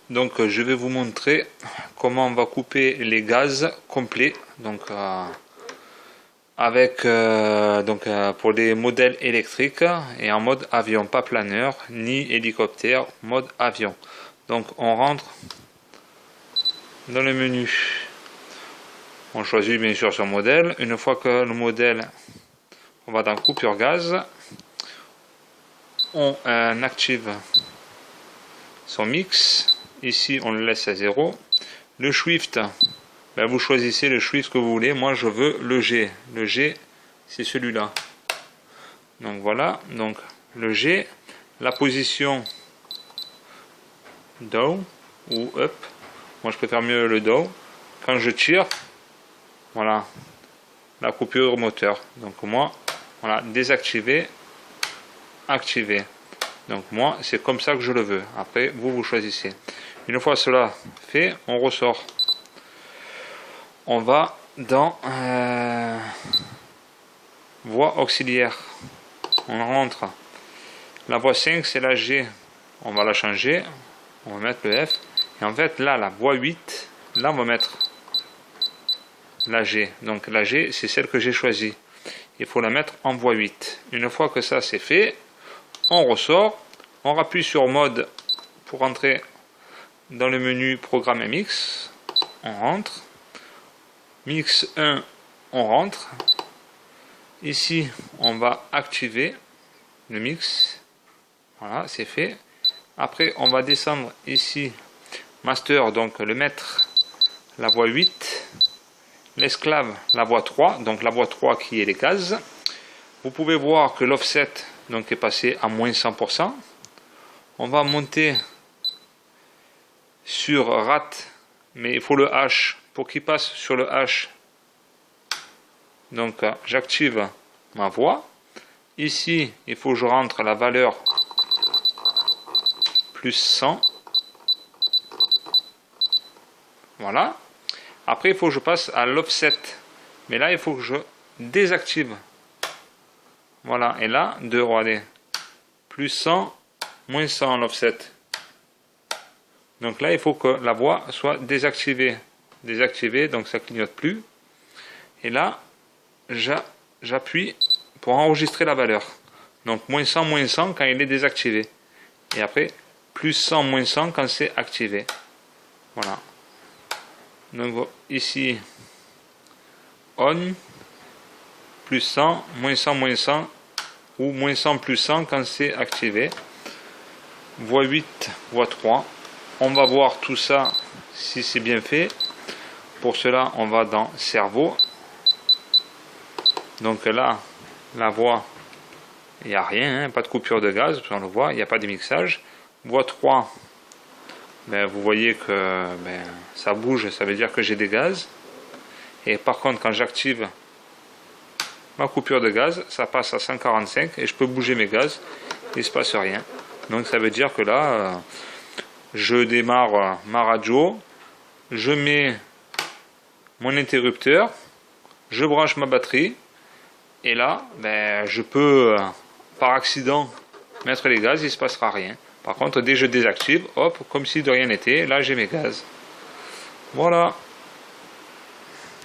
Donc je vais vous montrer comment on va couper les gaz complets. Donc pour des modèles électriques et en mode avion, pas planeur ni hélicoptère, mode avion. Donc on rentre dans le menu, on choisit bien sûr son modèle. Une fois que le modèle, on va dans coupure gaz, on active son mix. Ici on le laisse à 0. Le Swift, ben, vous choisissez le Swift que vous voulez. Moi je veux le G. Le G c'est celui-là. Donc voilà, donc le G, la position down ou up. Moi je préfère mieux le down. Quand je tire, voilà, la coupure moteur. Donc moi, voilà, désactiver, activer. Donc moi c'est comme ça que je le veux. Après vous choisissez. Une fois cela fait, on ressort. On va dans voie auxiliaire. On rentre. La voie 5 c'est la G. On va la changer. On va mettre le F. Et en fait là, la voie 8, là on va mettre la G. Donc la G c'est celle que j'ai choisie. Il faut la mettre en voie 8. Une fois que ça c'est fait, on ressort. On appuie sur mode pour entrer dans le menu programme MX. On rentre. Mix 1, on rentre. Ici, on va activer le mix. Voilà, c'est fait. Après, on va descendre ici, master, donc le maître, la voie 8. L'esclave, la voie 3, donc la voie 3 qui est les gaz. Vous pouvez voir que l'offset donc est passé à moins 100%. On va monter sur RAT, mais il faut le H. Pour qu'il passe sur le H, donc j'active ma voix. Ici, il faut que je rentre la valeur plus 100. Voilà. Après, il faut que je passe à l'offset. Mais là, il faut que je désactive. Voilà. Et là, regardez, plus 100, moins 100 l'offset. Donc là, il faut que la voix soit désactivée. Désactivée, donc ça clignote plus. Et là, j'appuie pour enregistrer la valeur. Donc moins 100 quand il est désactivé. Et après, plus 100, moins 100 quand c'est activé. Voilà. Donc ici, on, plus 100, moins 100, ou moins 100, plus 100 quand c'est activé. Voie 8, voie 3. On va voir tout ça si c'est bien fait. Pour cela, on va dans cerveau. Donc là, la voie, il n'y a rien, hein, pas de coupure de gaz, on le voit, il n'y a pas de mixage. Voie 3, ben, vous voyez que ça bouge, ça veut dire que j'ai des gaz. Et par contre, quand j'active ma coupure de gaz, ça passe à 145 et je peux bouger mes gaz, il ne se passe rien. Donc ça veut dire que là, je démarre ma radio, je mets mon interrupteur, je branche ma batterie et là je peux par accident mettre les gaz, il ne se passera rien. Par contre dès que je désactive, hop, comme si de rien n'était, là j'ai mes gaz. Voilà.